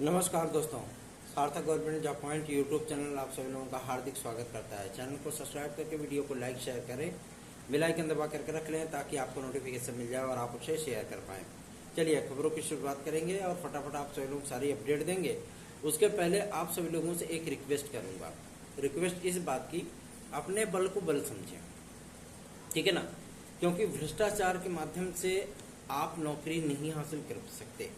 नमस्कार दोस्तों, सार्थक government job point YouTube channel आप सभी लोगों का हार्दिक स्वागत करता है। चैनल को सब्सक्राइब करके वीडियो को लाइक शेयर करें, बेल आइकन दबा करके रख लें ताकि आपको नोटिफिकेशन मिल जाए और आप उसे शेयर कर पाएं। चलिए खबरों की शुरुआत करेंगे और फटाफट आप सभी लोग सारी अपडेट देंगे। उसके पहले आप सभी लोगों से एक रिक्वेस्ट करूंगा। रिक्वेस्ट इस बात की, अपने बल को बल समझें, ठीक है ना, क्योंकि भ्रष्टाचार के माध्यम से आप नौकरी नहीं हासिल कर सकते।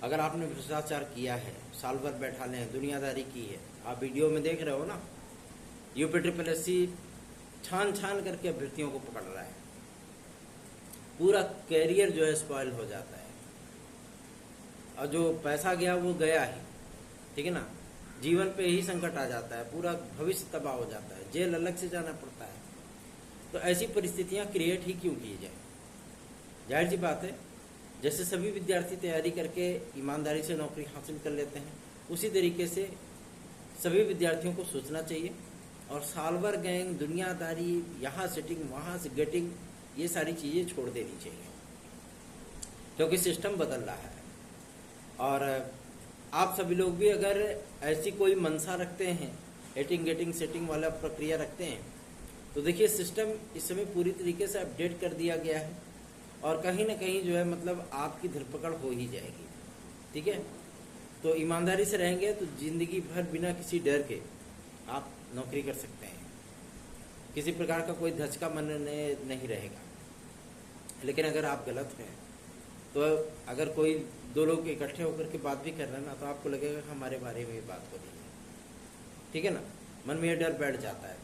अगर आपने भ्रष्टाचार किया है, साल भर बैठा लें, दुनियादारी की है, आप वीडियो में देख रहे हो ना, यूपीएससी छान छान करके अभ्यर्थियों को पकड़ रहा है, पूरा कैरियर जो है स्पॉइल हो जाता है और जो पैसा गया वो गया ही, ठीक है ना, जीवन पे ही संकट आ जाता है, पूरा भविष्य तबाह हो जाता है, जेल अलग से जाना पड़ता है। तो ऐसी परिस्थितियां क्रिएट ही क्यों की जाए? जाहिर सी बात है, जैसे सभी विद्यार्थी तैयारी करके ईमानदारी से नौकरी हासिल कर लेते हैं, उसी तरीके से सभी विद्यार्थियों को सोचना चाहिए और साल भर गैंग, दुनियादारी, यहाँ सेटिंग वहाँ से गेटिंग, ये सारी चीज़ें छोड़ देनी चाहिए क्योंकि सिस्टम बदल रहा है। और आप सभी लोग भी अगर ऐसी कोई मंशा रखते हैं, एटिंग गेटिंग सेटिंग वाला प्रक्रिया रखते हैं, तो देखिए सिस्टम इस समय पूरी तरीके से अपडेट कर दिया गया है और कहीं ना कहीं जो है मतलब आपकी धरपकड़ हो ही जाएगी, ठीक है। तो ईमानदारी से रहेंगे तो जिंदगी भर बिना किसी डर के आप नौकरी कर सकते हैं, किसी प्रकार का कोई धचका मन नहीं रहेगा। लेकिन अगर आप गलत हैं तो अगर कोई दो लोग इकट्ठे होकर के बात भी कर रहे हैं ना, तो आपको लगेगा हमारे बारे में बात हो रही है, ठीक है ना, मन में यह डर बैठ जाता है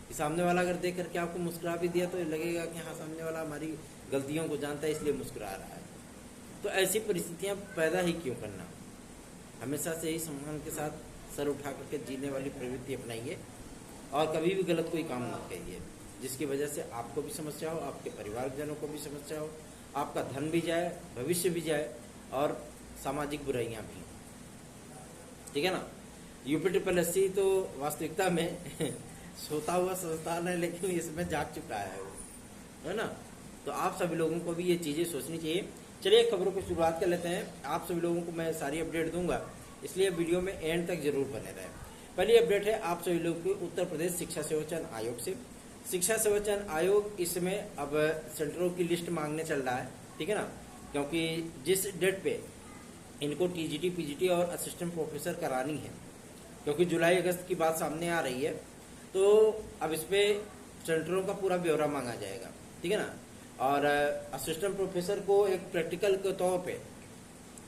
कि सामने वाला अगर देख करके आपको मुस्कुरा भी दिया तो लगेगा कि हाँ, सामने वाला हमारी गलतियों को जानता है इसलिए मुस्कुरा रहा है। तो ऐसी परिस्थितियां पैदा ही क्यों करना? हमेशा से ही सम्मान के साथ सर उठा करके जीने वाली प्रवृत्ति अपनाइए और कभी भी गलत कोई काम मत करिए जिसकी वजह से आपको भी समस्या हो, आपके परिवारजनों को भी समस्या हो, आपका धन भी जाए, भविष्य भी जाए और सामाजिक बुराइयां भी, ठीक है ना। यूपीएससी तो वास्तविकता में सोता हुआ संस्थान है, लेकिन इसमें जाग चुका है वो, है ना। तो आप सभी लोगों को भी ये चीज़ें सोचनी चाहिए। चलिए खबरों की शुरुआत कर लेते हैं। आप सभी लोगों को मैं सारी अपडेट दूंगा, इसलिए वीडियो में एंड तक जरूर बने रहें। पहली अपडेट है आप सभी लोगों को उत्तर प्रदेश शिक्षा सेवा चयन आयोग से। शिक्षा सेवा चयन आयोग इस समय अब सेंटरों की लिस्ट मांगने चल रहा है, ठीक है ना, क्योंकि जिस डेट पे इनको टीजीटी, पीजीटी और असिस्टेंट प्रोफेसर करानी है, क्योंकि जुलाई अगस्त की बात सामने आ रही है, तो अब इस पे सेंटरों का पूरा ब्यौरा मांगा जाएगा, ठीक है ना। और असिस्टेंट प्रोफेसर को एक प्रैक्टिकल के तौर पे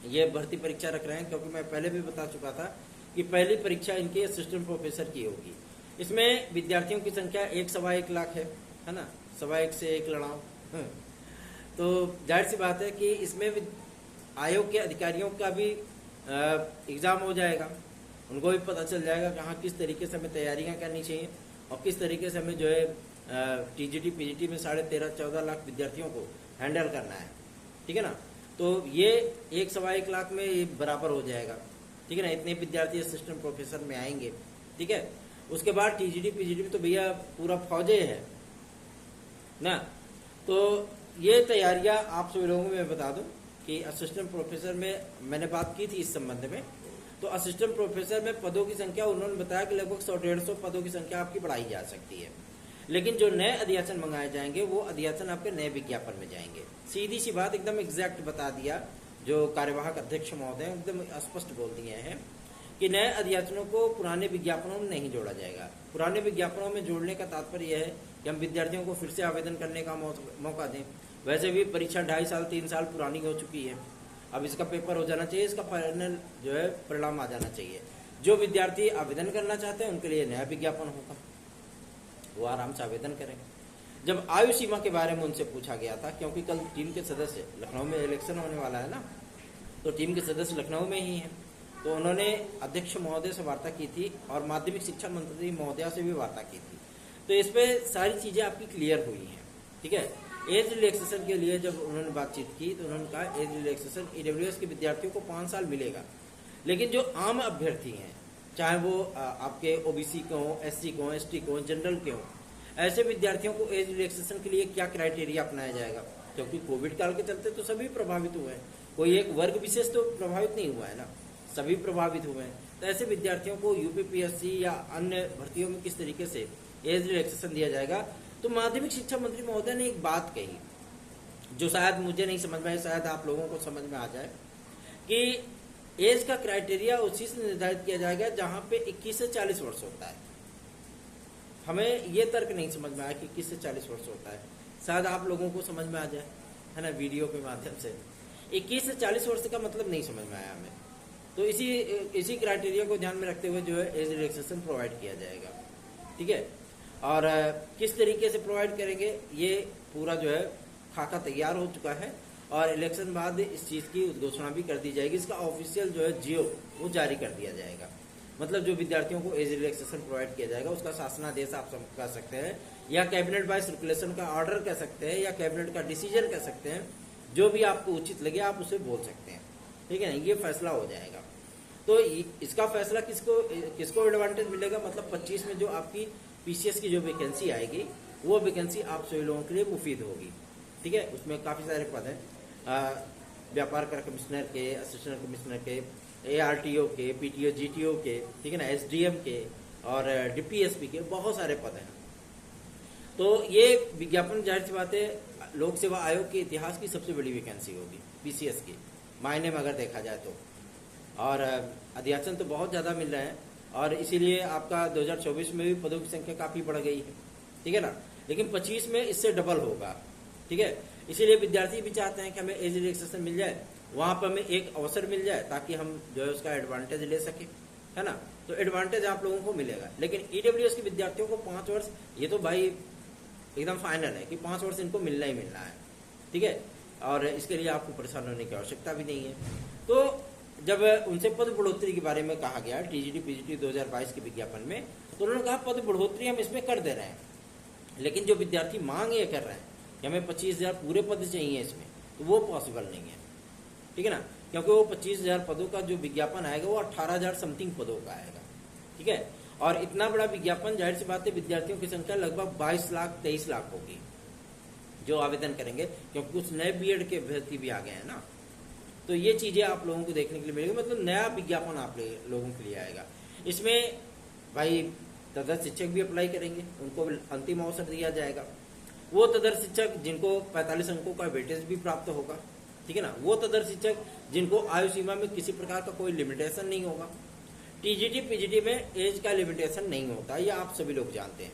ये भर्ती परीक्षा रख रहे हैं, क्योंकि मैं पहले भी बता चुका था कि पहली परीक्षा इनकी असिस्टेंट प्रोफेसर की होगी। इसमें विद्यार्थियों की संख्या 1.1 लाख है ना, 1.1 से 1 लड़ाओ। तो जाहिर सी बात है कि इसमें आयोग के अधिकारियों का भी एग्जाम हो जाएगा, उनको भी पता चल जाएगा कि हाँ किस तरीके से हमें तैयारियां करनी चाहिए और किस तरीके से हमें जो है टीजीटी पीजीटी में 13.5-14 लाख विद्यार्थियों को हैंडल करना है, ठीक है ना। तो ये 1.1 लाख में ये बराबर हो जाएगा, ठीक है ना, इतने विद्यार्थी असिस्टेंट प्रोफेसर में आएंगे, ठीक है। उसके बाद टीजीटी पीजीटी में तो भैया पूरा फौजे है ना। तो ये तैयारियां आप सभी लोगों को मैं बता दूं कि असिस्टेंट प्रोफेसर में मैंने बात की थी इस संबंध में। तो असिस्टेंट प्रोफेसर में पदों की संख्या उन्होंने बताया कि लगभग 100-150 पदों की संख्या आपकी बढ़ाई जा सकती है, लेकिन जो नए अध्यासन मंगाए जाएंगे वो अध्यासन आपके नए विज्ञापन में जाएंगे। सीधी सी बात एकदम एग्जैक्ट बता दिया जो कार्यवाहक अध्यक्ष महोदय एकदम स्पष्ट बोल दिए हैं कि नए अध्यासनों को पुराने विज्ञापनों में नहीं जोड़ा जाएगा। पुराने विज्ञापनों में जोड़ने का तात्पर्य यह है कि हम विद्यार्थियों को फिर से आवेदन करने का मौका दें। वैसे भी परीक्षा 2.5 साल 3 साल पुरानी हो चुकी है, अब इसका पेपर हो जाना चाहिए, इसका फाइनल जो है परिणाम आ जाना चाहिए। जो विद्यार्थी आवेदन करना चाहते हैं उनके लिए नया विज्ञापन होगा, वो आराम से आवेदन करें। जब आयु सीमा के बारे में उनसे पूछा गया था, क्योंकि कल टीम के सदस्य, लखनऊ में इलेक्शन होने वाला है ना, तो टीम के सदस्य लखनऊ में ही हैं, तो उन्होंने अध्यक्ष महोदय से वार्ता की थी और माध्यमिक शिक्षा मंत्री महोदया से भी वार्ता की थी। तो इस पे सारी चीजें आपकी क्लियर हुई हैं, ठीक है। एज रिलैक्सेशन के लिए जब उन्होंने बातचीत की तो उन्होंने कहा एज रिलैक्सेशन ईडब्ल्यूएस के विद्यार्थियों को 5 साल मिलेगा, लेकिन जो आम अभ्यर्थी हैं, चाहे वो आपके ओबीसी के हों, एससी के हों, एसटी के हों, जनरल के हों, ऐसे विद्यार्थियों को एज रिलैक्सेशन के लिए क्या क्राइटेरिया अपनाया जाएगा? क्योंकि कोविड काल के चलते तो सभी प्रभावित हुए हैं, कोई एक वर्ग विशेष तो प्रभावित नहीं हुआ है ना, सभी प्रभावित हुए हैं। तो ऐसे विद्यार्थियों को यूपीपीएससी या अन्य भर्तियों में किस तरीके से एज रिलैक्सेशन दिया जाएगा। तो माध्यमिक शिक्षा मंत्री महोदय ने एक बात कही जो शायद मुझे नहीं समझ में आई, शायद आप लोगों को समझ में आ जाए, कि एज का क्राइटेरिया उसी से निर्धारित किया जाएगा जहां पे 21 से 40 वर्ष होता है। हमें ये तर्क नहीं समझ में आया कि 21 से 40 वर्ष होता है, शायद आप लोगों को समझ में आ जाए, है ना, वीडियो के माध्यम से। 21 से 40 वर्ष का मतलब नहीं समझ में आया हमें, तो इसी क्राइटेरिया को ध्यान में रखते हुए जो है एज रिलैक्सेशन प्रोवाइड किया जाएगा, ठीक है। और किस तरीके से प्रोवाइड करेंगे, ये पूरा जो है खाका तैयार हो चुका है और इलेक्शन बाद इस चीज की घोषणा भी कर दी जाएगी। इसका ऑफिशियल जो है जियो वो जारी कर दिया जाएगा। मतलब जो विद्यार्थियों को एज रिलैक्सेशन प्रोवाइड किया जाएगा उसका शासनादेश आप कह सकते हैं, या कैबिनेट बाय सर्कुलेशन का ऑर्डर कह सकते हैं, या कैबिनेट का डिसीजन कह सकते हैं, जो भी आपको उचित लगे आप उसे बोल सकते हैं, ठीक है ना। ये फैसला हो जाएगा। तो इसका फैसला किसको एडवांटेज मिलेगा, मतलब 25 में जो आपकी पीसीएस की जो वैकेंसी आएगी वो वैकेंसी आप सभी लोगों के लिए मुफीद होगी, ठीक है। उसमें काफी सारे पद हैं, व्यापार कर कमिश्नर के, असिस्टेंट कमिश्नर के, ARTO के, PTO GTO के, ठीक है ना, SDM के और DPSP के, बहुत सारे पद हैं। तो ये विज्ञापन जाहिर सी बात है लोक सेवा आयोग के इतिहास की सबसे बड़ी वैकेंसी होगी पीसीएस की मायने में अगर देखा जाए तो। और अध्यासन तो बहुत ज्यादा मिल रहे हैं और इसीलिए आपका 2024 में भी पदों की संख्या काफी बढ़ गई है, ठीक है ना। लेकिन 25 में इससे डबल होगा, ठीक है। इसीलिए विद्यार्थी भी चाहते हैं कि हमें एज रिलैक्सेशन मिल जाए, वहां पर हमें एक अवसर मिल जाए ताकि हम जो है उसका एडवांटेज ले सके, है ना। तो एडवांटेज आप लोगों को मिलेगा। लेकिन ईडब्ल्यूएस के विद्यार्थियों को 5 वर्ष, ये तो भाई एकदम फाइनल है कि 5 वर्ष इनको मिलना ही मिलना है, ठीक है। और इसके लिए आपको परेशान होने की आवश्यकता भी नहीं है। तो जब उनसे पद बढ़ोतरी के बारे में कहा गया टीजीटी पीजीटी 2022 के विज्ञापन में, तो उन्होंने कहा पद बढ़ोतरी हम इसमें कर दे रहे हैं, लेकिन जो विद्यार्थी मांग ये कर रहे हैं कि हमें 25,000 पूरे पद चाहिए इसमें, तो वो पॉसिबल नहीं है, ठीक है ना। क्योंकि वो 25,000 पदों का जो विज्ञापन आएगा वो 18,000 समथिंग पदों का आएगा, ठीक है। और इतना बड़ा विज्ञापन, जाहिर सी बात है विद्यार्थियों की संख्या लगभग 22 लाख 23 लाख होगी जो आवेदन करेंगे, क्योंकि कुछ नए बीएड के अभ्यर्थी भी आ गए हैं ना। तो ये चीजें आप लोगों को देखने के लिए मिलेगी, मतलब नया विज्ञापन आप लोगों के लिए आएगा। इसमें भाई तदर्थ शिक्षक भी अप्लाई करेंगे, उनको अंतिम अवसर दिया जाएगा। वो तदर्थ शिक्षक जिनको 45 अंकों का वेटेज भी प्राप्त होगा, ठीक है ना। वो तदर्थ शिक्षक जिनको आयु सीमा में किसी प्रकार का कोई लिमिटेशन नहीं होगा। टीजीटी पीजीटी में एज का लिमिटेशन नहीं होता, ये आप सभी लोग जानते हैं।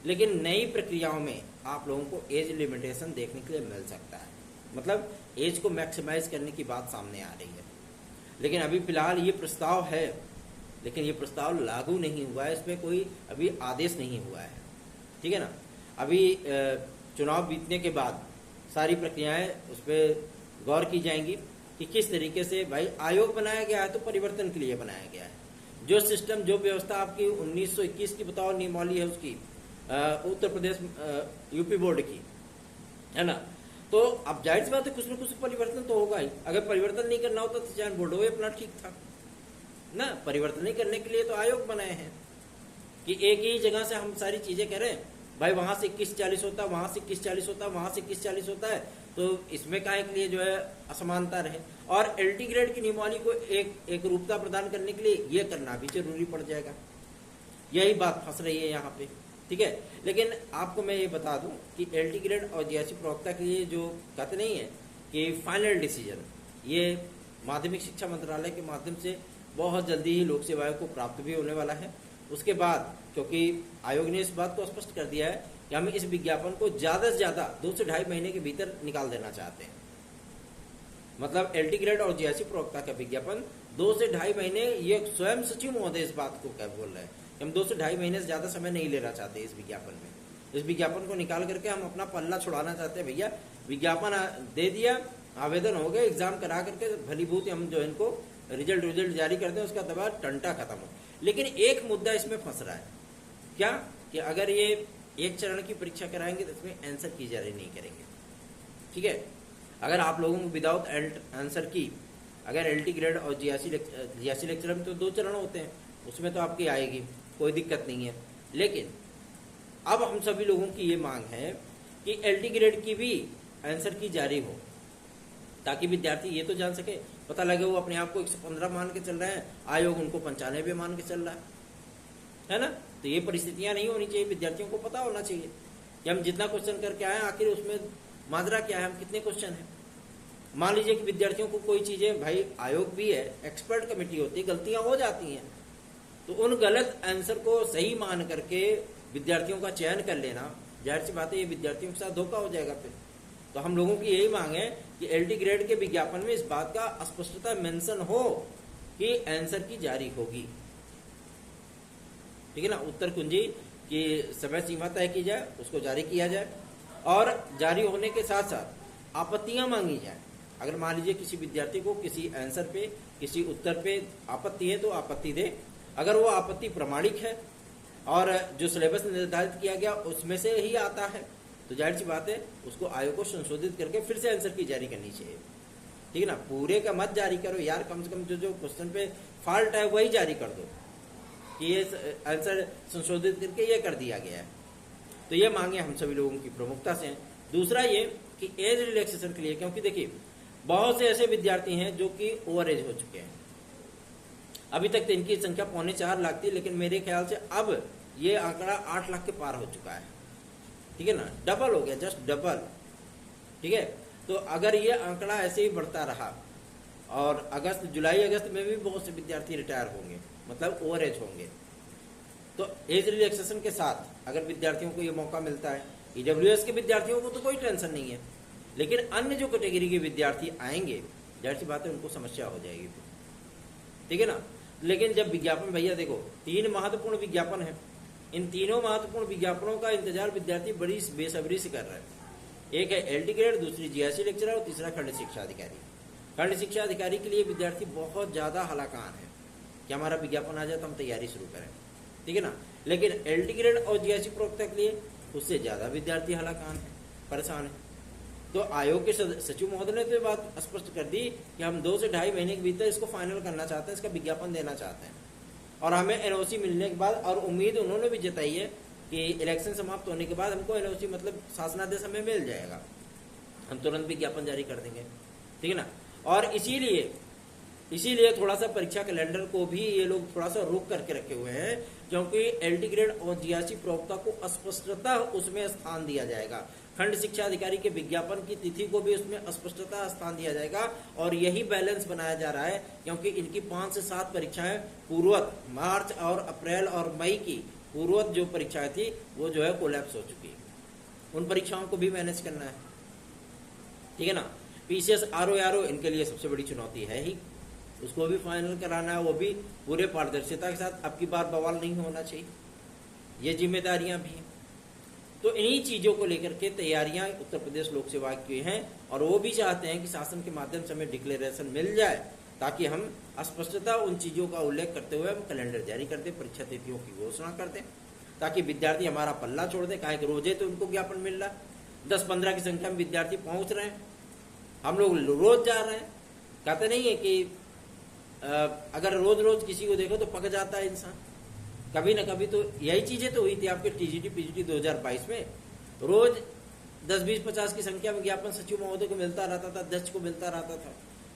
लेकिन नई प्रक्रियाओं में आप लोगों को एज लिमिटेशन देखने के लिए मिल सकता है, मतलब एज को मैक्सिमाइज करने की बात सामने आ रही है। लेकिन अभी फिलहाल ये प्रस्ताव है, लेकिन ये प्रस्ताव लागू नहीं हुआ है, इसमें कोई अभी आदेश नहीं हुआ है, ठीक है ना। अभी चुनाव बीतने के बाद सारी प्रक्रियाएं उस पर गौर की जाएंगी कि किस तरीके से भाई आयोग बनाया गया है, तो परिवर्तन के लिए बनाया गया है। जो सिस्टम, जो व्यवस्था आपकी 1921 की बताओ नियमावली है उसकी, उत्तर प्रदेश यूपी बोर्ड की, है ना। तो अब जाहिर सी बात है कुछ न कुछ परिवर्तन तो होगा ही। अगर परिवर्तन नहीं करना होता तो चयन बोर्ड हो अपना ठीक था ना। परिवर्तन नहीं करने के लिए तो आयोग बनाए हैं कि एक ही जगह से हम सारी चीजें करें। भाई वहां से 21-40 होता है, वहां से 21-40 होता है, वहां से 21-40 होता है, तो इसमें काहे के लिए जो है असमानता रहे। और एलटी ग्रेड की नियमावली को एक रूपता प्रदान करने के लिए ये करना भी जरूरी पड़ जाएगा। यही बात फंस रही है यहाँ पे, ठीक है। लेकिन आपको मैं ये बता दूं कि एलटी ग्रेड और जीएससी प्रवक्ता के लिए जो कहते नहीं है कि फाइनल डिसीजन, ये माध्यमिक शिक्षा मंत्रालय के माध्यम से बहुत जल्दी ही लोक सेवा आयोग को प्राप्त भी होने वाला है। उसके बाद क्योंकि आयोग ने इस बात को स्पष्ट कर दिया है कि हम इस विज्ञापन को ज्यादा से ज्यादा 2 से 2.5 महीने के भीतर निकाल देना चाहते हैं। मतलब एलटी ग्रेड और जीएससी प्रवक्ता का विज्ञापन 2 से 2.5 महीने, ये स्वयं सचिव महोदय इस बात को क्या बोल रहे हैं कि हम 2 से 2.5 महीने से ज्यादा समय नहीं लेना चाहते इस विज्ञापन में। इस विज्ञापन को निकाल करके हम अपना पल्ला छुड़ाना चाहते हैं। भैया विज्ञापन दे दिया, आवेदन हो गया, एग्जाम करा करके भलीभूत हम जो इनको रिजल्ट जारी कर दें, उसका दबा टंटा खत्म हो। लेकिन एक मुद्दा इसमें फंस रहा है, क्या कि अगर ये एक चरण की परीक्षा कराएंगे तो इसमें आंसर की जारी नहीं करेंगे, ठीक है। अगर आप लोगों को विदाउट आंसर की अगर एलटी ग्रेड और जीएससी लेक्चर में तो 2 चरण होते हैं, उसमें तो आपकी आएगी, कोई दिक्कत नहीं है। लेकिन अब हम सभी लोगों की ये मांग है कि एलटी ग्रेड की भी आंसर की जारी हो, ताकि विद्यार्थी ये तो जान सके, पता लगे वो अपने आप को 115 मान के चल रहे हैं, आयोग उनको 95 मान के चल रहा है ना। तो ये परिस्थितियां नहीं होनी चाहिए, विद्यार्थियों को पता होना चाहिए कि हम जितना क्वेश्चन करके आए आखिर उसमें माजरा क्या है, हम कितने क्वेश्चन है। मान लीजिए कि विद्यार्थियों को कोई चीजें, भाई आयोग भी है, एक्सपर्ट कमेटी होती है, गलतियां हो जाती हैं, तो उन गलत आंसर को सही मान करके विद्यार्थियों का चयन कर लेना, जाहिर सी बात है ये विद्यार्थियों के साथ धोखा हो जाएगा फिर। तो हम लोगों की यही मांग है कि एलटी ग्रेड के विज्ञापन में इस बात का स्पष्टता मेंशन हो कि आंसर की जारी होगी, ठीक है ना। उत्तर कुंजी की समय सीमा तय की जाए, उसको जारी किया जाए, और जारी होने के साथ साथ आपत्तियां मांगी जाए। अगर मान लीजिए किसी विद्यार्थी को किसी आंसर पे, किसी उत्तर पे आपत्ति है तो आपत्ति दे। अगर वो आपत्ति प्रमाणिक है और जो सिलेबस निर्धारित किया गया उसमें से ही आता है, तो जाहिर सी बात है उसको आयोग को संशोधित करके फिर से आंसर की जारी करनी चाहिए, ठीक है ना। पूरे का मत जारी करो यार, कम से कम जो क्वेश्चन पे फॉल्ट है वही जारी कर दो कि ये आंसर संशोधित करके ये कर दिया गया है। तो ये मांगे हम सभी लोगों की प्रमुखता से हैं। दूसरा ये कि एज रिलैक्सेशन के लिए, क्योंकि देखिए बहुत से ऐसे विद्यार्थी हैं जो कि ओवर एज हो चुके हैं, अभी तक तो इनकी संख्या 4.25 लाख थी, लेकिन मेरे ख्याल से अब ये आंकड़ा 8 लाख के पार हो चुका है, ठीक है ना, डबल हो गया, जस्ट डबल, ठीक है। तो अगर ये आंकड़ा ऐसे ही बढ़ता रहा और जुलाई अगस्त में भी बहुत से विद्यार्थी रिटायर होंगे, मतलब ओवर एज होंगे, तो एज रिलैक्सेशन के साथ अगर विद्यार्थियों को ये मौका मिलता है, ईडब्ल्यूएस के विद्यार्थियों को तो कोई टेंशन नहीं है, लेकिन अन्य जो कैटेगरी के विद्यार्थी आएंगे, जाहिर सी बात है उनको समस्या हो जाएगी, ठीक है ना। लेकिन जब विज्ञापन, भैया देखो 3 महत्वपूर्ण विज्ञापन है, इन तीनों महत्वपूर्ण विज्ञापनों का इंतजार विद्यार्थी बड़ी बेसब्री से कर रहे हैं। एक है एलटी ग्रेड, दूसरी जीआईसी लेक्चरर और तीसरा खंड शिक्षा अधिकारी। खंड शिक्षा अधिकारी के लिए विद्यार्थी बहुत ज्यादा हलाकान है कि हमारा विज्ञापन आ जाए तो हम तैयारी शुरू करें, ठीक है ना। लेकिन एलटी ग्रेड और जीआईसी प्रवक्ता के लिए उससे ज्यादा विद्यार्थी हलाकान है, परेशान है। तो आयोग के सचिव महोदय ने तो ये बात स्पष्ट कर दी कि हम 2 से 2.5 महीने के भीतर इसको फाइनल करना चाहते हैं, इसका विज्ञापन देना चाहते हैं, और हमें एनओसी मिलने के बाद, और उम्मीद उन्होंने भी जताई है कि इलेक्शन समाप्त होने के बाद हमको एनओसी मतलब शासनादेश हमें मिल जाएगा, हम तुरंत विज्ञापन जारी कर देंगे, ठीक है ना। और इसीलिए थोड़ा सा परीक्षा कैलेंडर को भी ये लोग थोड़ा सा रोक करके रखे हुए हैं, क्योंकि एलटी ग्रेड और जीआईसी प्रवक्ता को स्पष्टता उसमें स्थान दिया जाएगा, खंड शिक्षा अधिकारी के विज्ञापन की तिथि को भी उसमें स्पष्टता स्थान दिया जाएगा, और यही बैलेंस बनाया जा रहा है, क्योंकि इनकी 5 से 7 परीक्षाएं पूर्ववत मार्च और अप्रैल और मई की पूर्ववत जो परीक्षाएं थी वो जो है कोलैप्स हो चुकी है, उन परीक्षाओं को भी मैनेज करना है, ठीक है ना। पीसीएस आरओ इनके लिए सबसे बड़ी चुनौती है ही, उसको भी फाइनल कराना है, वो भी पूरे पारदर्शिता के साथ, अब की बार बवाल नहीं होना चाहिए, ये जिम्मेदारियां भी हैं। तो इन्हीं चीजों को लेकर के तैयारियां उत्तर प्रदेश लोक सेवा की हैं, और वो भी चाहते हैं कि शासन के माध्यम से हमें डिक्लेरेशन मिल जाए, ताकि हम स्पष्टता उन चीजों का उल्लेख करते हुए हम कैलेंडर जारी कर दें, परीक्षा तिथियों की घोषणा कर दें, ताकि विद्यार्थी हमारा पल्ला छोड़ दे। काहे कि रोजे तो उनको ज्ञापन मिल रहा है, 10-15 की संख्या में विद्यार्थी पहुंच रहे हैं, हम लोग रोज जा रहे हैं। कहते नहीं है कि अगर रोज रोज किसी को देखो तो पक जाता है इंसान, कभी ना कभी तो यही चीजें तो हुई थी आपके टीजीटी पीजीटी 2022 में, रोज 10, 20, 50 की संख्या में ज्ञापन सचिव महोदय को मिलता रहता था, अध्यक्ष को मिलता रहता था,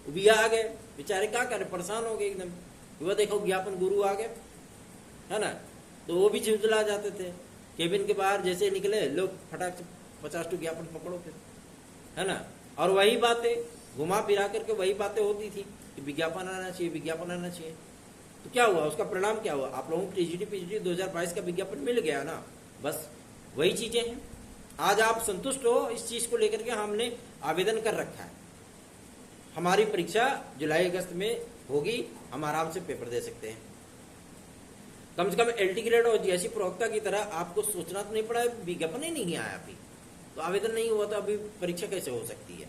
वो भी आ गए बेचारे, क्या करें, परेशान हो गए एकदम, वो देखो ज्ञापन गुरु आ गए, है ना। तो वो भी झुंझला जाते थे, केबिन के बाहर जैसे निकले लोग फटाक से 50 ज्ञापन पकड़ो फिर, है ना। और वही बातें घुमा फिरा करके वही बातें होती थी कि विज्ञापन आना चाहिए, विज्ञापन आना चाहिए। तो क्या हुआ, उसका परिणाम क्या हुआ, आप लोगों को टीजीटी पीजीटी 2022 का विज्ञापन मिल गया ना, बस वही चीजें हैं। आज आप संतुष्ट हो इस चीज को लेकर के, हमने आवेदन कर रखा है, हमारी परीक्षा जुलाई अगस्त में होगी, हम आराम से पेपर दे सकते हैं। कम से कम एलटी ग्रेड और जीआईसी प्रवक्ता की तरह आपको सोचना तो नहीं पड़ा, विज्ञापन ही नहीं आया अभी, तो आवेदन नहीं हुआ तो अभी परीक्षा कैसे हो सकती है,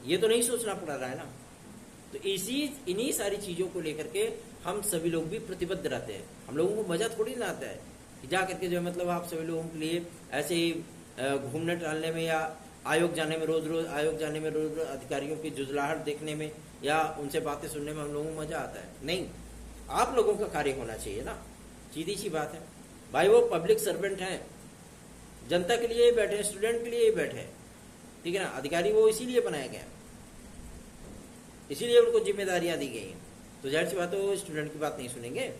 ये तो नहीं सोचना पड़ रहा है ना। तो इन्हीं सारी चीजों को लेकर के हम सभी लोग भी प्रतिबद्ध रहते हैं। हम लोगों को मजा थोड़ी ना आता है कि जा करके जो है मतलब आप सभी लोगों के लिए ऐसे ही घूमने टहलने में, या आयोग जाने में रोज रोज अधिकारियों की जुजलाहट देखने में, या उनसे बातें सुनने में हम लोगों को मजा आता है, नहीं। आप लोगों का कार्य होना चाहिए ना, सीधी सी बात है भाई, वो पब्लिक सर्वेंट हैं, जनता के लिए बैठे, स्टूडेंट के लिए बैठे, ठीक है ना। अधिकारी वो इसीलिए बनाए गए, इसीलिए उनको जिम्मेदारियां दी गई हैं। तो जाहिर सी बात है वो स्टूडेंट की बात नहीं सुनेंगे।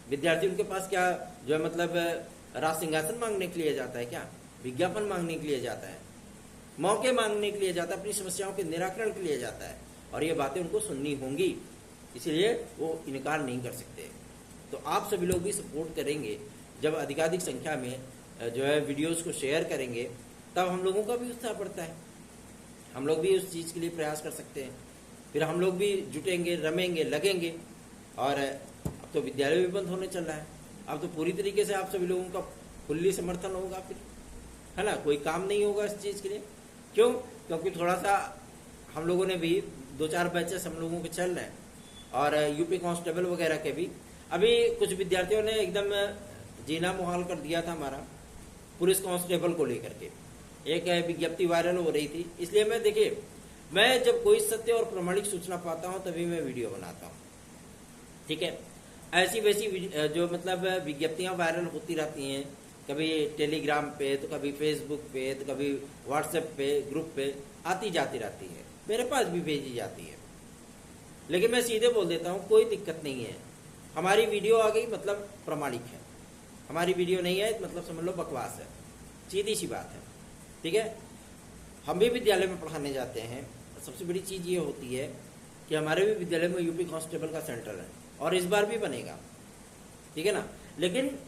विद्यार्थी उनके पास क्या जो है मतलब राज सिंहासन मांगने के लिए जाता है क्या, विज्ञापन मांगने के लिए जाता है, मौके मांगने के लिए जाता है, अपनी समस्याओं के निराकरण के लिए जाता है, और ये बातें उनको सुननी होंगी, इसलिए वो इनकार नहीं कर सकते। तो आप सभी लोग भी सपोर्ट करेंगे, जब अधिकाधिक संख्या में जो है वीडियोस को शेयर करेंगे तब हम लोगों का भी उत्साह बढ़ता है, हम लोग भी उस चीज़ के लिए प्रयास कर सकते हैं, फिर हम लोग भी जुटेंगे, रमेंगे, लगेंगे। और अब तो विद्यालय भी बंद होने चल रहा है, अब तो पूरी तरीके से आप सभी लोगों का फुल्ली समर्थन होगा, फिर है ना, कोई काम नहीं होगा इस चीज़ के लिए। क्यों? क्योंकि थोड़ा सा हम लोगों ने भी 2-4 बैचेस हम लोगों के चल रहे हैं, और यूपी कांस्टेबल वगैरह के भी अभी कुछ विद्यार्थियों ने एकदम जीना मुहाल कर दिया था हमारा पुलिस कांस्टेबल को लेकर के। एक विज्ञप्ति वायरल हो रही थी, इसलिए मैं देखिए, मैं जब कोई सत्य और प्रमाणिक सूचना पाता हूं तभी मैं वीडियो बनाता हूं, ठीक है। ऐसी वैसी जो मतलब विज्ञप्तियां वायरल होती रहती हैं, कभी टेलीग्राम पे, तो कभी फेसबुक पे, तो कभी व्हाट्सएप पे, ग्रुप पे आती जाती रहती है, मेरे पास भी भेजी जाती है। लेकिन मैं सीधे बोल देता हूँ कोई दिक्कत नहीं है, हमारी वीडियो आ गई मतलब प्रमाणिक है, हमारी वीडियो नहीं है मतलब समझ लो बकवास है, सीधी सी बात है, ठीक है। हम भी विद्यालय में पढ़ाने जाते हैं, सबसे बड़ी चीज़ ये होती है कि हमारे भी विद्यालय में यूपी कांस्टेबल का सेंटर है, और इस बार भी बनेगा, ठीक है ना। लेकिन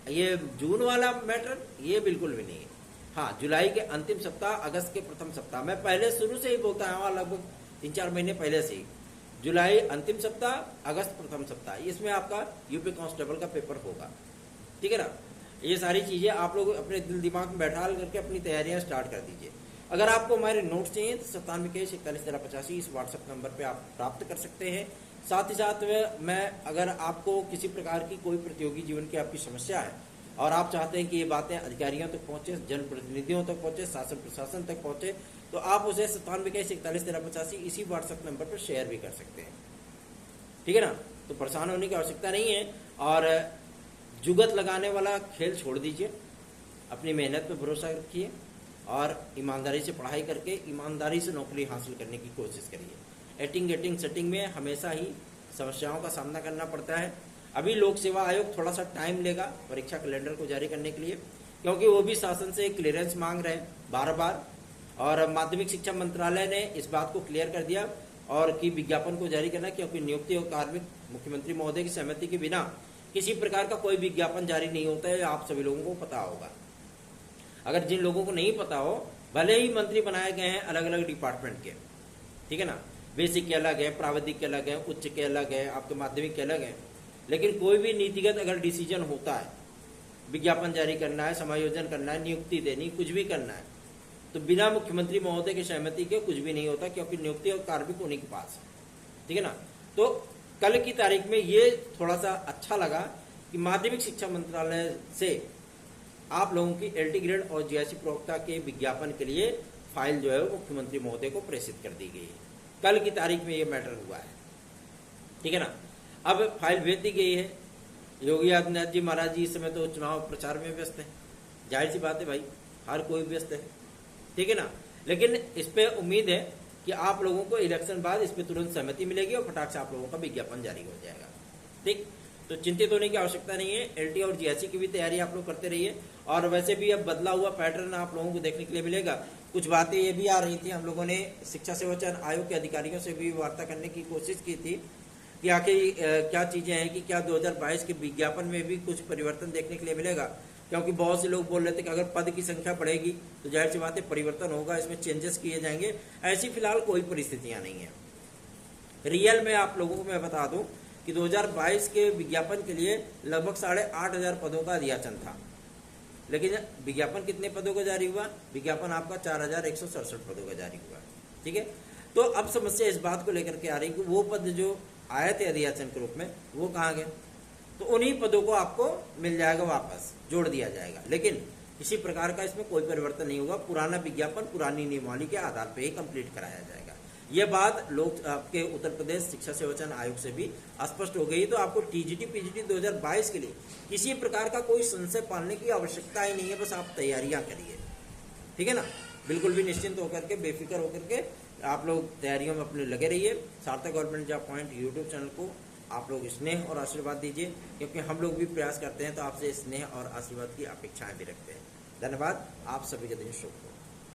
ये जून वाला मैटर ये बिल्कुल भी नहीं है। हाँ, जुलाई के अंतिम सप्ताह, अगस्त के प्रथम सप्ताह, मैं पहले शुरू से ही बोलता हूँ, लगभग 3-4 महीने पहले से ही, जुलाई अंतिम सप्ताह, अगस्त प्रथम सप्ताह, इसमें आपका यूपी कांस्टेबल का पेपर होगा, ठीक है ना। ये सारी चीज़ें आप लोग अपने दिल दिमाग में बैठा करके अपनी तैयारियां स्टार्ट कर दीजिए। अगर आपको हमारे नोट्स चाहिए तो 9721411385 इस व्हाट्सएप नंबर पे आप प्राप्त कर सकते हैं। साथ ही साथ मैं अगर आपको किसी प्रकार की कोई प्रतियोगी जीवन की आपकी समस्या है और आप चाहते हैं कि ये बातें अधिकारियों तक पहुंचे, जनप्रतिनिधियों तक पहुंचे, शासन प्रशासन तक पहुंचे, तो आप उसे 9721411385 इसी व्हाट्सएप नंबर पर शेयर भी कर सकते हैं, ठीक है ना। तो परेशान होने की आवश्यकता नहीं है, और जुगत लगाने वाला खेल छोड़ दीजिए, अपनी मेहनत पर भरोसा रखिए और ईमानदारी से पढ़ाई करके ईमानदारी से नौकरी हासिल करने की कोशिश करिए। एटिंग गेटिंग सेटिंग में हमेशा ही समस्याओं का सामना करना पड़ता है। अभी लोक सेवा आयोग थोड़ा सा टाइम लेगा परीक्षा कैलेंडर को जारी करने के लिए, क्योंकि वो भी शासन से क्लियरेंस मांग रहे हैं बार बार, और माध्यमिक शिक्षा मंत्रालय ने इस बात को क्लियर कर दिया और कि विज्ञापन को जारी करना, क्योंकि नियुक्ति और कार्मिक मुख्यमंत्री महोदय की सहमति के बिना किसी प्रकार का कोई विज्ञापन जारी नहीं होता है, आप सभी लोगों को पता होगा। अगर जिन लोगों को नहीं पता हो, भले ही मंत्री बनाए गए हैं अलग अलग डिपार्टमेंट के, ठीक है ना, बेसिक के अलग है, प्राविधिक के अलग है, उच्च के अलग है, आपके माध्यमिक के अलग है, लेकिन कोई भी नीतिगत अगर डिसीजन होता है, विज्ञापन जारी करना है, समायोजन करना है, नियुक्ति देनी, कुछ भी करना है, तो बिना मुख्यमंत्री महोदय की सहमति के कुछ भी नहीं होता, क्योंकि नियुक्ति और कार्मिक उन्हीं के पास है, ठीक है ना। तो कल की तारीख में ये थोड़ा सा अच्छा लगा कि माध्यमिक शिक्षा मंत्रालय से आप लोगों की LT ग्रेड और GIC प्रवक्ता के विज्ञापन के लिए फाइल जो है वो मुख्यमंत्री महोदय को प्रेषित कर दी गई है। कल की तारीख में ये मैटर हुआ है, ठीक है ना। अब फाइल भेज दी गई है। योगी आदित्यनाथ जी महाराज जी इस समय तो चुनाव प्रचार में व्यस्त है, जाहिर सी बात है भाई, हर कोई व्यस्त है, ठीक है ना। लेकिन इस पे उम्मीद है कि आप लोगों को इलेक्शन बाद इस पे तुरंत सहमति मिलेगी और फटाक से आप लोगों का विज्ञापन जारी हो जाएगा, ठीक। तो चिंतित होने की आवश्यकता नहीं है। LT और GIC की भी तैयारी आप लोग करते रहिए, और वैसे भी अब बदला हुआ पैटर्न आप लोगों को देखने के लिए मिलेगा। कुछ बातें ये भी आ रही थी, हम लोगों ने शिक्षा सेवा चयन आयोग के अधिकारियों से भी वार्ता करने की कोशिश की थी कि आखिर क्या चीजें हैं, कि क्या 2022 के विज्ञापन में भी कुछ परिवर्तन देखने के लिए मिलेगा, क्योंकि बहुत से लोग बोल रहे थे कि अगर पद की संख्या बढ़ेगी तो जाहिर सी बात है परिवर्तन होगा, इसमें चेंजेस किए जाएंगे। ऐसी फिलहाल कोई परिस्थितियां नहीं है। रियल में आप लोगों को मैं बता दूं कि 2022 के विज्ञापन के लिए लगभग 8,500 पदों का अधियाचन था, लेकिन विज्ञापन कितने पदों का जारी हुआ? विज्ञापन आपका 4,167 पदों का जारी हुआ, ठीक है। तो अब समस्या इस बात को लेकर के आ रही है कि वो पद जो आए थे अधियाचन के रूप में वो कहाँ गए, तो उन्हीं पदों को आपको मिल जाएगा, वापस जोड़ दिया जाएगा, लेकिन किसी प्रकार का इसमें कोई परिवर्तन नहीं होगा। पुराना विज्ञापन पुरानी नियमावली के आधार पर ही कंप्लीट कराया जाएगा। यह बात लोग आपके उत्तर प्रदेश शिक्षा सेवा चयन आयोग से भी स्पष्ट हो गई। तो आपको TGT PGT 2022 के लिए किसी प्रकार का कोई संशय पालने की आवश्यकता ही नहीं है, बस आप तैयारियां करिए, ठीक है ना। बिल्कुल भी निश्चिंत होकर के, बेफिक्र होकर के आप लोग तैयारियों में अपने लगे रहिए। सार्थक government job point YouTube channel को आप लोग स्नेह और आशीर्वाद दीजिए, क्योंकि हम लोग भी प्रयास करते हैं तो आपसे स्नेह और आशीर्वाद की अपेक्षाएं भी रखते हैं। धन्यवाद। आप सभी का दिन शुभ हो।